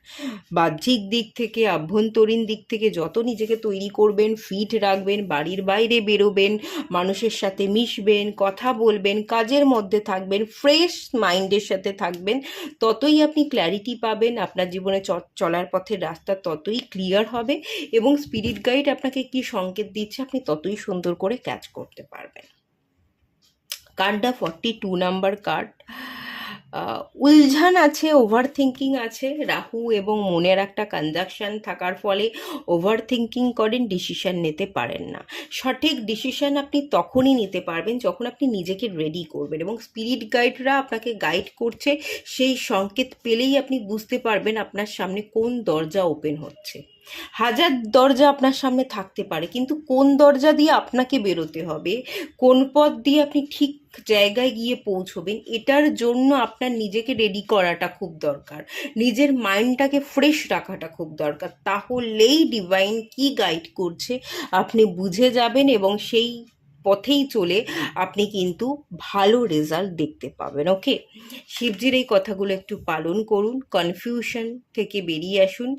বাহ্যিক দিক থেকে, আভ্যন্তরীণ দিক থেকে যত নিজেকে তৈরি করবেন, ফিট রাখবেন, বাড়ির বাইরে বেরোবেন, মানুষের সাথে মিশবেন, কথা বলবেন, কাজের মধ্যে থাকবেন, ফ্রেশ মাইন্ডের সাথে থাকবেন, ততই আপনি ক্ল্যারিটি পাবেন, আপনার জীবনে চলার পথের রাস্তা ততই ক্লিয়ার হবে, এবং স্পিরিট গাইড আপনাকে কি সংকেত দিচ্ছে আপনি ততই সুন্দর করে ক্যাচ করতে পারবেন। কার্ডটা 42 নাম্বার কার্ড। উলঝান আছে, ওভার থিঙ্কিং আছে, রাহু এবং মনের একটা কনজাকশন থাকার ফলে ওভার থিঙ্কিং করেন, ডিসিশন নিতে পারেন না। সঠিক ডিসিশন আপনি তখনই নিতে পারবেন যখন আপনি নিজেকে রেডি করবেন, এবং স্পিরিট গাইডরা আপনাকে গাইড করছে, সেই সংকেত পেলেই আপনি বুঝতে পারবেন আপনার সামনে কোন দরজা ওপেন হচ্ছে। হাজার দরজা আপনার সামনে থাকতে পারে, কিন্তু কোন দরজা দিয়ে আপনাকে বেরোতে হবে, কোন পথ দিয়ে আপনি ঠিক জায়গায় গিয়ে পৌঁছবেন, এটার জন্য আপনার নিজেকে রেডি করাটা খুব দরকার, নিজের মাইন্ডটাকে ফ্রেশ রাখাটা খুব দরকার। তাহলেই ডিভাইন কি গাইড করছে আপনি বুঝে যাবেন, এবং সেই পথেই চলে আপনি কিন্তু ভালো রেজাল্ট দেখতে পাবেন। ওকে, শিবজির এই কথাগুলো একটু পালন করুন, কনফিউশন থেকে বেরিয়ে আসুন,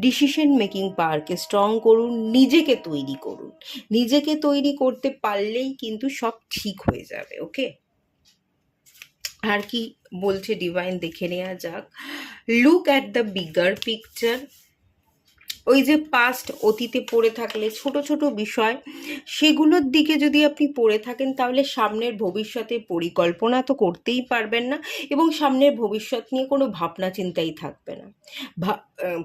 ডিসিশন মেকিং পাওয়ারকে স্ট্রং করুন, নিজেকে তৈরি করুন। নিজেকে তৈরি করতে পারলেই কিন্তু সব ঠিক হয়ে যাবে। ওকে, আর কি বলছে ডিভাইন দেখে নেওয়া যাক। Look at the bigger picture. ওই যে পাস্ট, অতীতে পড়ে থাকলে ছোট ছোট বিষয়, সেগুলোর দিকে যদি আপনি পড়ে থাকেন, তাহলে সামনের ভবিষ্যতের পরিকল্পনা তো করতেই পারবেন না, এবং সামনের ভবিষ্যৎ নিয়ে কোনো ভাবনা চিন্তাই থাকবে না।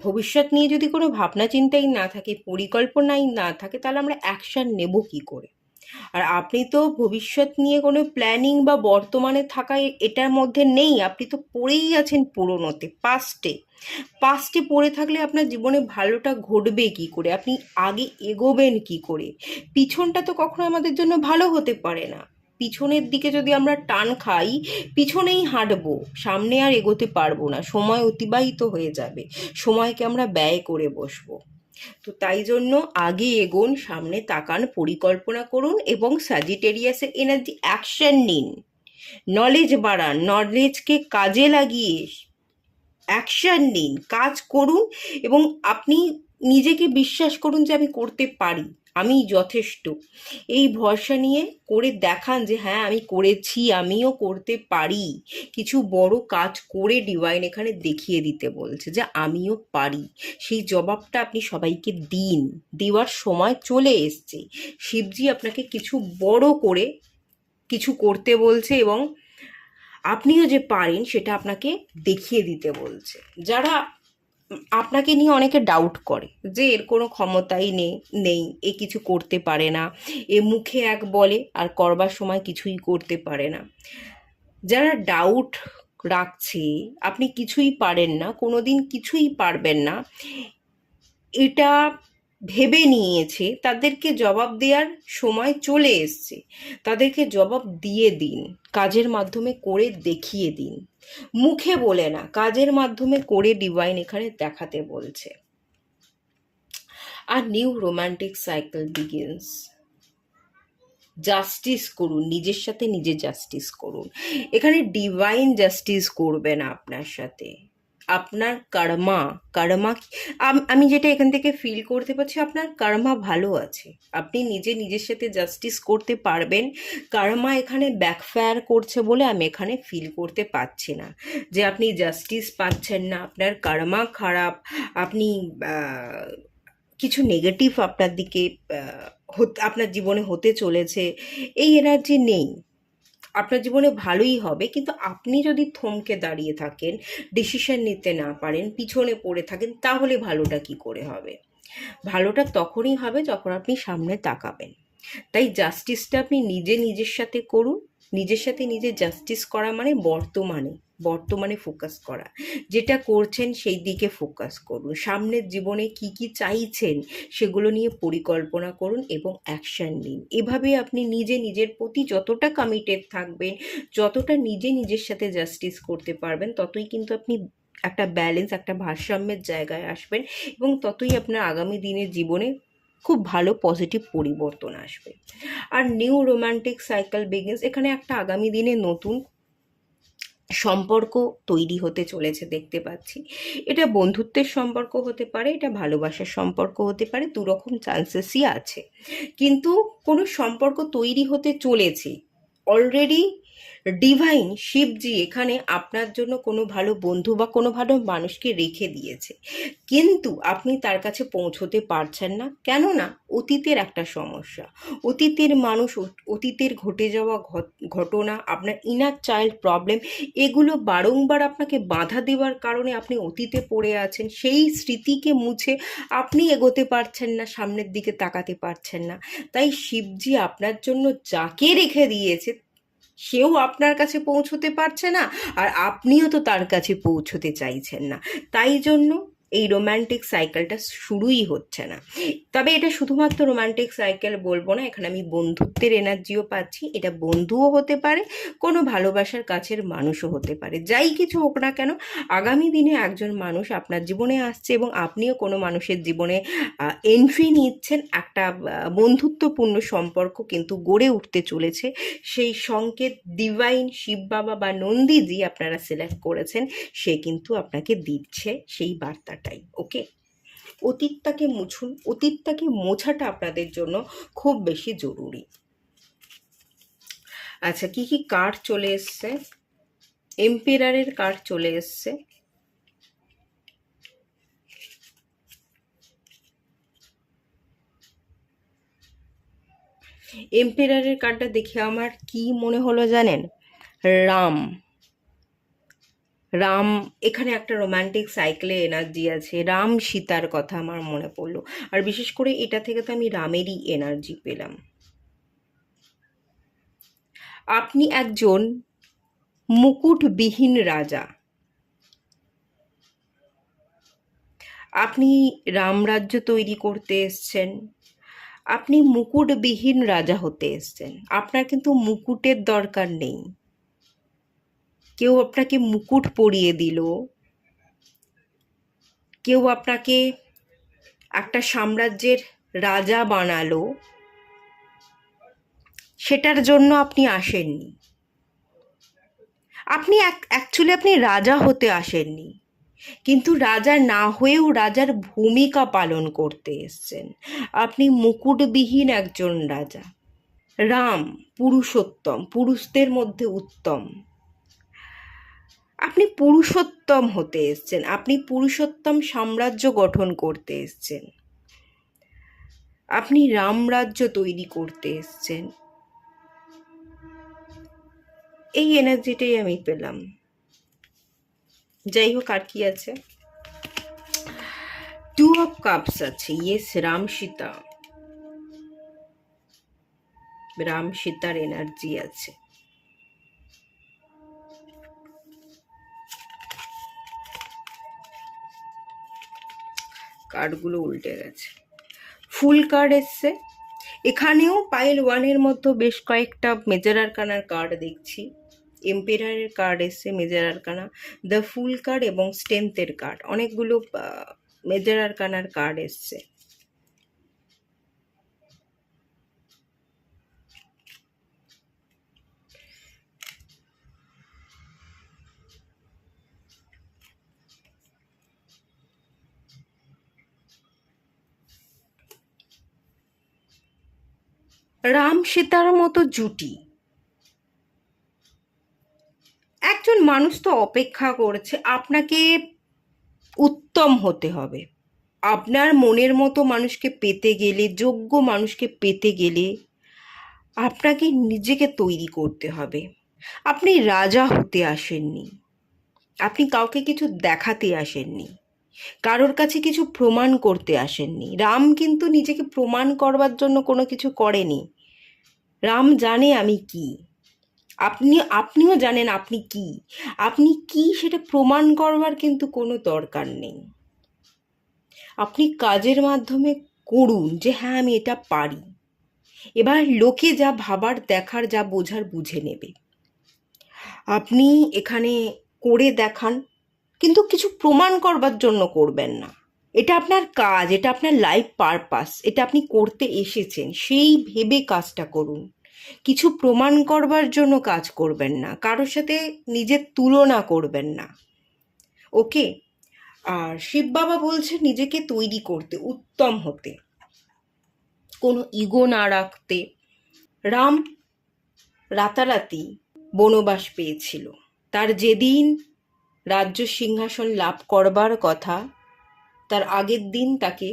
ভবিষ্যৎ নিয়ে যদি কোনো ভাবনা চিন্তাই না থাকে, পরিকল্পনাই না থাকে, তাহলে আমরা অ্যাকশন নেব কী করে? আর আপনি তো ভবিষ্যৎ নিয়ে কোনো প্ল্যানিং বা বর্তমানে থাকা এটার মধ্যে নেই, আপনি তো পড়েই আছেন পুরোনোতে, পাস্টে পড়ে থাকলে আপনার জীবনে ভালোটা ঘটবে কি করে, আপনি আগে এগোবেন কি করে? পিছনটা তো কখনো আমাদের জন্য ভালো হতে পারে না, পিছনের দিকে যদি আমরা টান খাই, পিছনেই হাঁটবো, সামনে আর এগোতে পারবো না, সময় অতিবাহিত হয়ে যাবে, সময়কে আমরা ব্যয় করে বসবো। তো তাই জন্য আগে এগোন, সামনে তাকান, পরিকল্পনা করুন, এবং স্যাজিটেরিয়াসের এনার্জি অ্যাকশন নিন, নলেজ বাড়ান, নলেজকে কাজে লাগিয়ে অ্যাকশন নিন, কাজ করুন, এবং আপনি নিজেকে বিশ্বাস করুন যে আমি করতে পারি, আমি যথেষ্ট, এই ভরসা নিয়ে করে দেখান যে হ্যাঁ আমি করেছি, আমিও করতে পারি। কিছু বড় কাজ করে ডিভাইন এখানে দেখিয়ে দিতে বলছে যে আমিও পারি। সেই জবাবটা আপনি সবাইকে দিন, দেওয়ার সময় চলে এসছে। শিবজি আপনাকে কিছু বড় করে কিছু করতে বলছে, এবং আপনিও যে পারেন সেটা আপনাকে দেখিয়ে দিতে বলছে। যারা আপনাকে নিয়ে অনেকে ডাউট করে যে এর কোনো ক্ষমতাই নেই, এ কিছু করতে পারে না, এ মুখে এক বলে আর করবার সময় কিছুই করতে পারে না, যারা ডাউট রাখছে আপনি কিছুই পারেন না, কোনোদিন কিছুই পারবেন না, এটা ভেবে নিয়েছে, তাদেরকে জবাব দেওয়ার সময় চলে এসছে। তাদেরকে জবাব দিয়ে দিন, কাজের মাধ্যমে করে দেখিয়ে দিন। মুখে বলে না, কাজের মাধ্যমে করে ডিভাইন এখানে দেখাতে বলছে। আর new romantic cycle begins. Justice করুন, নিজের সাথে নিজে জাস্টিস করুন। এখানে ডিভাইন জাস্টিস করবে না আপনার সাথে। আপনার কর্মা কর্মা আমি যেটা এখান থেকে ফিল করতে পারছি, আপনার কর্মা ভালো আছে। আপনি নিজের সাথে জাস্টিস করতে পারবেন। কর্মা এখানে ব্যাকফায়ার করছে বলে আমি এখানে ফিল করতে পারছি না যে আপনি জাস্টিস পাচ্ছেন না, আপনার কর্মা খারাপ, আপনি কিছু নেগেটিভ আপনার দিকে আপনার জীবনে হতে চলেছে, এই এনার্জি নেই। আপনার জীবনে ভালোই হবে, কিন্তু আপনি যদি থমকে দাঁড়িয়ে থাকেন, ডিসিশন নিতে না পারেন, পিছনে পড়ে থাকেন, তাহলে ভালোটা কি করে হবে? ভালোটা তখনই হবে যখন আপনি সামনে তাকাবেন। তাই জাস্টিসটা আপনি নিজের সাথে করুন। নিজের সাথে নিজে জাস্টিস করা মানে বর্তমানে ফোকাস করা। যেটা করছেন সেই দিকে ফোকাস করুন। সামনের জীবনে কি কি চাইছেন সেগুলো নিয়ে পরিকল্পনা করুন এবং অ্যাকশন নিন। এভাবে আপনি নিজের প্রতি যতটা কমিটেড থাকবেন, যতটা নিজের সাথে জাস্টিস করতে পারবেন, ততই কিন্তু আপনি একটা ব্যালেন্স, একটা ভারসাম্যের জায়গায় আসবেন এবং ততই আপনার আগামী দিনের জীবনে খুব ভালো পজিটিভ পরিবর্তন আসবে। আর নিউ রোমান্টিক সাইকেল বিগিনস, এখানে একটা আগামী দিনে নতুন সম্পর্ক তৈরি হতে চলেছে দেখতে পাচ্ছি। এটা বন্ধুত্বের সম্পর্ক হতে পারে, এটা ভালোবাসার সম্পর্ক হতে পারে, দুরকম চান্সেসই আছে। কিন্তু কোনো সম্পর্ক তৈরি হতে চলেছে অলরেডি। ডিভাইন শিবজি এখানে আপনার জন্য কোনো ভালো বন্ধু বা কোনো ভালো মানুষকে রেখে দিয়েছে, কিন্তু আপনি তার কাছে পৌঁছতে পারছেন না। কেননা অতীতের একটা সমস্যা, অতীতের মানুষ, অতীতের ঘটে যাওয়া ঘটনা, আপনার ইনার চাইল্ড প্রবলেম, এগুলো বারংবার আপনাকে বাধা দেওয়ার কারণে আপনি অতীতে পড়ে আছেন। সেই স্মৃতিকে মুছে আপনি এগোতে পারছেন না, সামনের দিকে তাকাতে পারছেন না। তাই শিবজি আপনার জন্য যাকে রেখে দিয়েছে, সেও আপনার কাছে পৌঁছতে পারছে না, আর আপনিও তো তার কাছে পৌঁছতে চাইছেন না। তাই জন্য এই রোম্যান্টিক সাইকেলটা শুরুই হচ্ছে না। তবে এটা শুধুমাত্র রোম্যান্টিক সাইকেল বলবো না, এখানে আমি বন্ধুত্বের এনার্জিও পাচ্ছি। এটা বন্ধুও হতে পারে, কোনো ভালোবাসার কাছের মানুষও হতে পারে। যাই কিছু হোক না কেন, আগামী দিনে একজন মানুষ আপনার জীবনে আসছে এবং আপনিও কোনো মানুষের জীবনে এন্ট্রি নিচ্ছেন। একটা বন্ধুত্বপূর্ণ সম্পর্ক কিন্তু গড়ে উঠতে চলেছে। সেই সংকেত ডিভাইন শিব বাবা বা নন্দীজি আপনারা সিলেক্ট করেছেন, সে কিন্তু আপনাকে দিচ্ছে সেই বার্তাটাই। ওকে, অতীতটাকে মুছুন। অতীতটাকে মোছাটা আপনাদের জন্য খুব বেশি জরুরি। আচ্ছা, কি কি কার্ড চলে এসছে? এম্পেরারের কার্ড চলে এসছে। এম্পেরারের কার্ডটা দেখে আমার কি মনে হলো জানেন? রাম। রাম, এখানে একটা রোম্যান্টিক সাইকেলে এনার্জি আছে। রাম সীতার কথা আমার মনে পড়লো, আর বিশেষ করে এটা থেকে তো আমি রামেরই এনার্জি পেলাম। আপনি একজন মুকুটবিহীন রাজা। আপনি রামরাজ্য তৈরি করতে এসছেন। আপনি মুকুটবিহীন রাজা হতে এসছেন। আপনার কিন্তু মুকুটের দরকার নেই। কেউ আপনাকে মুকুট পরিয়ে দিল, কেউ আপনাকে একটা সাম্রাজ্যের রাজা বানালো, সেটার জন্য আপনি আসেননি। আপনি রাজা হতে আসেননি, কিন্তু রাজা না হয়েও রাজার ভূমিকা পালন করতে এসছেন। আপনি মুকুটবিহীন একজন রাজা। রাম পুরুষোত্তম, পুরুষদের মধ্যে উত্তম। আপনি পুরুষোত্তম হতে এসছেন, আপনি পুরুষোত্তম সাম্রাজ্য গঠন করতে এসছেন, আপনি রামরাজ্য তৈরি করতে এসছেন। এই এনার্জিটাই আমি পেলাম। যাই হোক, আর কি আছে? টু অফ কাপস আছে। ইয়েস, রাম সীতা, রাম সীতার এনার্জি আছে। কার্ডগুলো উল্টে গেছে। ফুল কার্ড এসছে। এখানেও পাইল ওয়ানের মধ্যে বেশ কয়েকটা মেজর আরকানার কার্ড দেখছি। এম্পেরারের কার্ড এসছে, major arcana, the fool card এবং স্ট্রেংথের কার্ড, অনেকগুলো মেজর আরকানার কার্ড এসছে। রাম সীতার মতো জুটি, একজন মানুষ তো অপেক্ষা করছে, আপনাকে উত্তম হতে হবে। আপনার মনের মতো মানুষকে পেতে গেলে, যোগ্য মানুষকে পেতে গেলে আপনাকে নিজেকে তৈরি করতে হবে। আপনি রাজা হতে আসেননি, আপনি কাউকে কিছু দেখাতে আসেননি, কারোর কাছে কিছু প্রমাণ করতে আসেননি। রাম কিন্তু নিজেকে প্রমাণ করবার জন্য কোনো কিছু করেনি। রাম জানে আমি কি, আপনিও জানেন আপনি কি। আপনি কি সেটা প্রমাণ করবার কিন্তু কোনো দরকার নেই। আপনি কাজের মাধ্যমে করুন যে হ্যাঁ আমি এটা পারি। এবার লোকে যা ভাবার, দেখার, যা বোঝার বুঝে নেবে। আপনি এখানে করে দেখান, কিন্তু কিছু প্রমাণ করবার জন্য করবেন না। এটা আপনার কাজ, এটা আপনার লাইফ পারপাস, এটা আপনি করতে এসেছেন, সেই ভেবে কাজটা করুন। কিছু প্রমাণ করবার জন্য কাজ করবেন না, কারোর সাথে নিজের তুলনা করবেন না। ওকে? আর শিব বাবা বলছে নিজেকে তৈরি করতে, উত্তম হতে, কোনো ইগো না রাখতে। রাম রাতারাতি বনবাস পেয়েছিল। তার যেদিন রাজ্য সিংহাসন লাভ করবার কথা, তার আগের দিন তাকে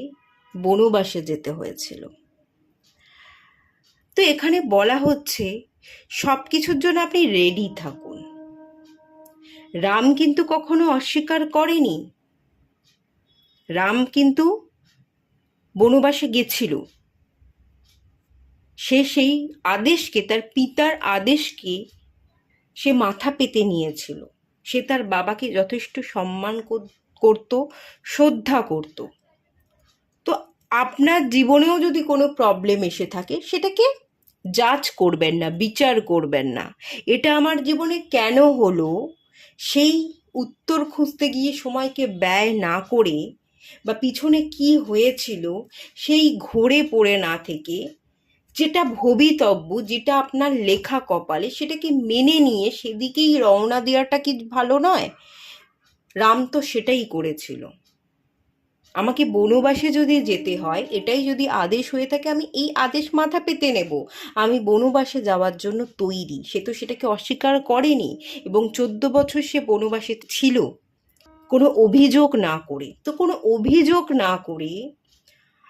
বনবাসে যেতে হয়েছিল। তো এখানে বলা হচ্ছে সব কিছুর জন্য আপনি রেডি থাকুন। রাম কিন্তু কখনো অস্বীকার করেনি। রাম কিন্তু বনবাসে গেছিল, সে সেই আদেশকে, তার পিতার আদেশকে সে মাথা পেতে নিয়েছিল। সে তার বাবাকে যথেষ্ট সম্মান করত, শ্রদ্ধা করত। তো আপনার জীবনেও যদি কোনো প্রবলেম এসে থাকে, সেটাকে জাজ করবেন না, বিচার করবেন না। এটা আমার জীবনে কেন হলো, সেই উত্তর খুঁজতে গিয়ে সময়কে ব্যয় না করে, বা পিছনে কি হয়েছিল সেই ঘোরে পড়ে না থেকে, যেটা ভবিতব্য, যেটা আপনার লেখা কপালে, সেটাকে মেনে নিয়ে সেদিকেই রওনা দেওয়াটা কি ভালো নয়? রাম তো সেটাই করেছিল। আমাকে বনবাসে যদি যেতে হয়, এটাই যদি আদেশ হয়ে থাকে, আমি এই আদেশ মাথা পেতে নেব। আমি বনবাসে যাওয়ার জন্য তৈরি। সে তো সেটাকে অস্বীকার করেনি, এবং 14 বছর সে বনবাসে ছিল কোনো অভিযোগ না করে। তো কোনো অভিযোগ না করে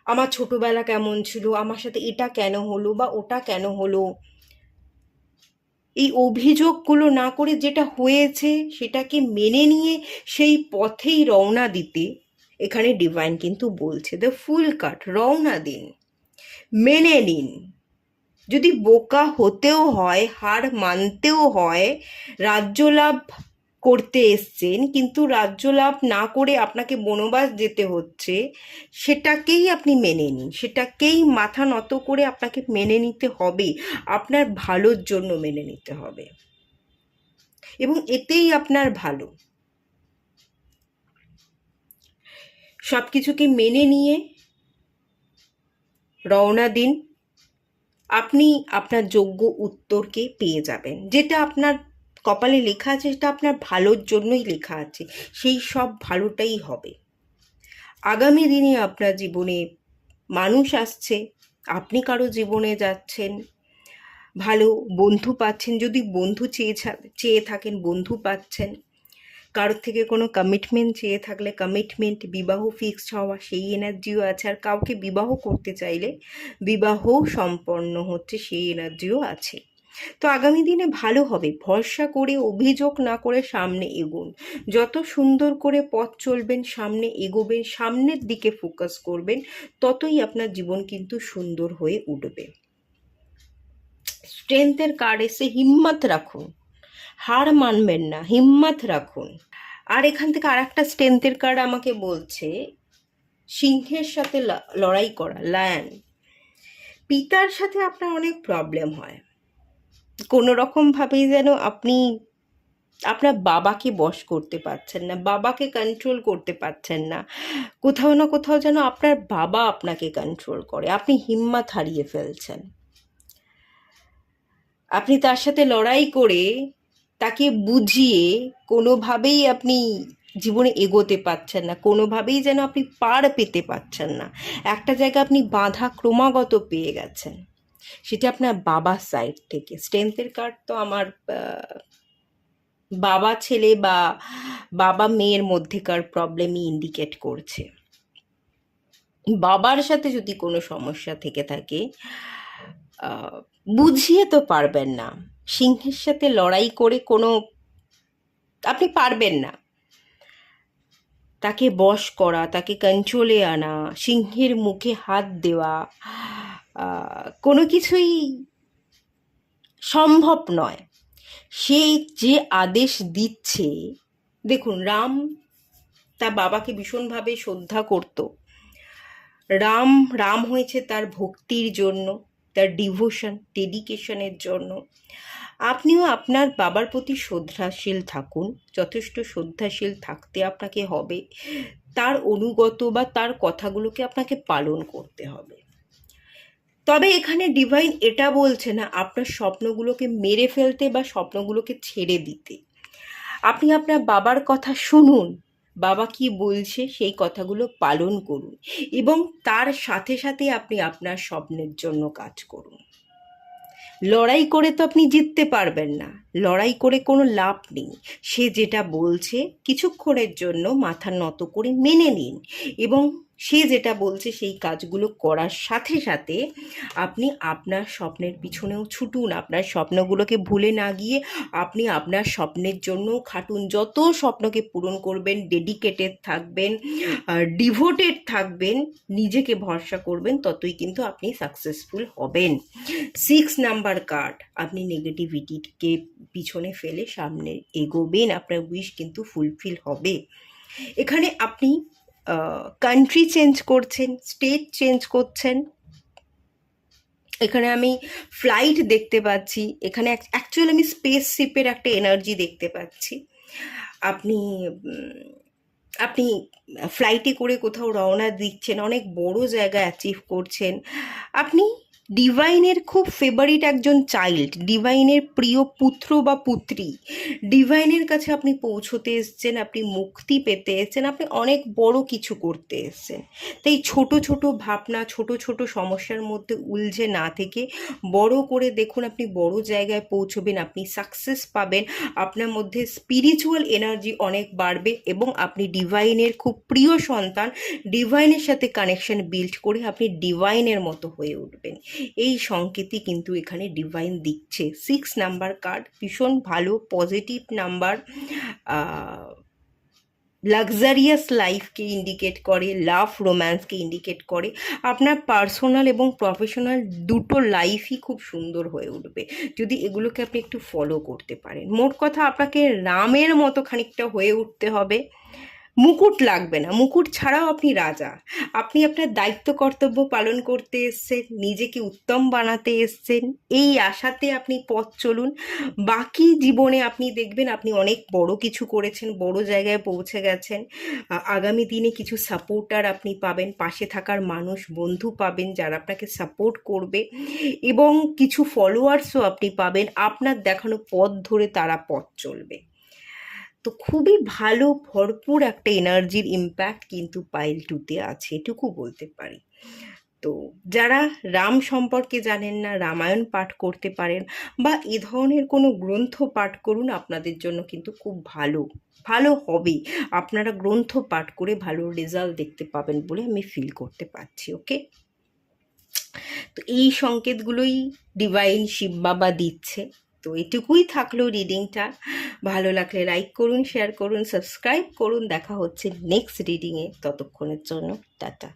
আমার ছোটবেলা কেমন ছিল, আমার সাথে এটা কেন হলো বা ওটা কেন হলো, এই অভিযোগগুলো না করে যেটা হয়েছে সেটাকে মেনে নিয়ে সেই পথেই রওনা দিতে এখানে ডিভাইন কিন্তু বলছে, দ্য ফুল কাট, রওনা দিন, মেনে নিন। যদি বোকা হতেও হয়, হার মানতেও হয়, রাজ্য লাভ করতে এসছেন কিন্তু রাজ্য লাভ না করে আপনাকে বনবাস যেতে হচ্ছে, সেটাকেই আপনি মেনে নিন, সেটাকেই মাথা নত করে আপনাকে মেনে নিতে হবে। আপনার ভালোর জন্য মেনে নিতে হবে, এবং এতেই আপনার ভালো। সব কিছুকে মেনে নিয়ে রওনা দিন। আপনি আপনার যোগ্য উত্তরকে পেয়ে যাবেন। যেটা আপনার কপালে লেখা আছে, সেটা আপনার ভালোর জন্যই লেখা আছে, সেই সব ভালোটাই হবে। আগামী দিনে আপনার জীবনে মানুষ আসছে, আপনি কারো জীবনে যাচ্ছেন, ভালো বন্ধু পাচ্ছেন, যদি বন্ধু চেয়ে থাকেন বন্ধু পাচ্ছেন, কারোর থেকে কোনো কমিটমেন্ট চেয়ে থাকলে কমিটমেন্ট, বিবাহ ফিক্সড হওয়া সেই এনার্জিও আছে। আর কাউকে বিবাহ করতে চাইলে বিবাহ সম্পন্ন হচ্ছে, সেই এনার্জিও আছে। তো আগামী দিনে ভালো হবে। ভরসা করে, অভিযোগ না করে সামনে এগোন। যত সুন্দর করে পথ চলবেন, সামনে এগোবেন, সামনের দিকে ফোকাস করবেন, ততই আপনার জীবন কিন্তু সুন্দর হয়ে উঠবে। স্ট্রেংথের কার্ড এসে, হিম্মত রাখুন, হার মানবেন না, হিম্মত রাখুন। আর এখান থেকে আর একটা স্ট্রেংথের কার্ড আমাকে বলছে, সিংহের সাথে লড়াই করা, লায়ন। পিতার সাথে আপনার অনেক প্রবলেম হয়, কোনো রকমভাবেই যেন আপনি আপনার বাবাকে বশ করতে পারছেন না, বাবাকে কন্ট্রোল করতে পারছেন না। কোথাও না কোথাও যেন আপনার বাবা আপনাকে কন্ট্রোল করে, আপনি হিম্মত হারিয়ে ফেলছেন। আপনি তার সাথে লড়াই করে তাকে বুঝিয়ে কোনোভাবেই আপনি জীবনে এগোতে পারছেন না, কোনোভাবেই যেন আপনি পার পেতে পারছেন না। একটা জায়গা আপনি বাধা ক্রমাগত পেয়ে গেছেন, সেটা আপনার বাবার সাইড থেকে। স্ট্রেংথের কার্ড তো আমার বাবা ছেলে বা বাবা মেয়ের মধ্যেকার প্রবলেমই ইন্ডিকেট করছে। বাবার সাথে যদি কোনো সমস্যা থেকে থাকে, বুঝিয়ে তো পারবেন না। সিংহের সাথে লড়াই করে কোনো আপনি পারবেন না তাকে বশ করা, তাকে কন্ট্রোলে আনা, সিংহের মুখে হাত দেওয়া, কোনো কিছুই সম্ভব নয়। সে যে আদেশ দিচ্ছে, দেখুন রাম তার বাবাকে ভীষণভাবে শ্রদ্ধা করত। রাম হয়েছে তার ভক্তির জন্য, তার ডিভোশন, ডেডিকেশনের জন্য। আপনিও আপনার বাবার প্রতি শ্রদ্ধাশীল থাকুন, যথেষ্ট শ্রদ্ধাশীল থাকতে আপনাকে হবে। তার অনুগত বা তার কথাগুলোকে আপনাকে পালন করতে হবে। তবে এখানে ডিভাইন এটা বলছে না আপনার স্বপ্নগুলোকে মেরে ফেলতে বা স্বপ্নগুলোকে ছেড়ে দিতে। আপনি আপনার বাবার কথা শুনুন, বাবা কি বলছে সেই কথাগুলো পালন করুন, এবং তার সাথে সাথে আপনি আপনার স্বপ্নের জন্য কাজ করুন। লড়াই করে তো আপনি জিততে পারবেন না, লড়াই করে কোনো লাভ নেই। সে যেটা বলছে কিছুক্ষণের জন্য মাথা নত করে মেনে নিন, এবং সে যেটা বলছে সেই কাজগুলো করার সাথে সাথে আপনি আপনার স্বপ্নের পিছনেও ছুটুন। আপনার স্বপ্নগুলোকে ভুলে না গিয়ে আপনি আপনার স্বপ্নের জন্যও খাটুন। যত স্বপ্নকে পূরণ করবেন, ডেডিকেটেড থাকবেন, ডিভোটেড থাকবেন, নিজেকে ভরসা করবেন, ততই কিন্তু আপনি সাকসেসফুল হবেন। 6 নাম্বার কার্ড, আপনি নেগেটিভিটিকে পিছনে ফেলে সামনে এগোবেন, আপনার উইশ কিন্তু ফুলফিল হবে। এখানে আপনি কান্ট্রি চেঞ্জ করছেন, স্টেট চেঞ্জ করছেন। এখানে আমি ফ্লাইট দেখতে পাচ্ছি, এখানে অ্যাকচুয়ালি আমি স্পেসশিপের একটা এনার্জি দেখতে পাচ্ছি। আপনি আপনি ফ্লাইটে করে কোথাও রওনা দিচ্ছেন, অনেক বড় জায়গা অ্যাচিভ করছেন। আপনি ডিভাইনের খুব ফেভারিট একজন চাইল্ড, ডিভাইনের প্রিয় পুত্র বা পুত্রী, ডিভাইনের কাছে আপনি পৌঁছতে এসছেন, আপনি মুক্তি পেতে এসছেন, আপনি অনেক বড় কিছু করতে এসছেন। তাই ছোট ছোট ভাবনা, ছোট ছোট সমস্যার মধ্যে উলঝে না থেকে বড় করে দেখুন, আপনি বড় জায়গায় পৌঁছবেন, আপনি সাকসেস পাবেন, আপনার মধ্যে স্পিরিচুয়াল এনার্জি অনেক বাড়বে, এবং আপনি ডিভাইনের খুব প্রিয় সন্তান, ডিভাইনের সাথে কানেকশন বিল্ড করে আপনি ডিভাইনের মতো হয়ে উঠবেন। এই সংকেতই কিন্তু এখানে ডিভাইন দিচ্ছে। 6 নাম্বার কার্ড ভীষণ ভালো, পজিটিভ নাম্বার, লাক্সারিয়াস লাইফকে ইন্ডিকেট করে, লাভ রোম্যান্সকে ইন্ডিকেট করে। আপনার পার্সোনাল এবং প্রফেশনাল দুটো লাইফই খুব সুন্দর হয়ে উঠবে যদি এগুলোকে আপনি একটু ফলো করতে পারেন। মোট কথা, আপনাকে রামের মতো খানিকটা হয়ে উঠতে হবে। মুকুট লাগবে না, মুকুট ছাড়াও আপনি রাজা। আপনি আপনার দায়িত্ব কর্তব্য পালন করতে এসছেন, নিজেকে উত্তম বানাতে এসছেন, এই আশাতে আপনি পথ চলুন। বাকি জীবনে আপনি দেখবেন আপনি অনেক বড় কিছু করেছেন, বড় জায়গায় পৌঁছে গেছেন। আগামী দিনে কিছু সাপোর্টার আপনি পাবেন, পাশে থাকার মানুষ, বন্ধু পাবেন যারা আপনাকে সাপোর্ট করবে, এবং কিছু ফলোয়ার্সও আপনি পাবেন, আপনার দেখানো পথ ধরে তারা পথ চলবে। তো খুবই ভালো, ভরপুর একটা এনার্জির ইম্প্যাক্ট কিন্তু পাইল 2-তে আছে, এটুকু বলতে পারি। তো যারা রাম সম্পর্কে জানেন না, রামায়ণ পাঠ করতে পারেন বা এ ধরনের কোনো গ্রন্থ পাঠ করুন, আপনাদের জন্য কিন্তু খুব ভালো ভালো হবে। আপনারা গ্রন্থ পাঠ করে ভালো রেজাল্ট দেখতে পাবেন বলে আমি ফিল করতে পারছি। ওকে, তো এই সংকেতগুলোই ডিভাইন শিব বাবা দিচ্ছে। তো এটুকুই থাকলো রিডিংটা। ভালো লাগলে লাইক করুন, শেয়ার করুন, সাবস্ক্রাইব করুন। দেখা হচ্ছে নেক্সট রিডিংয়ে, ততক্ষণের জন্য টাটা।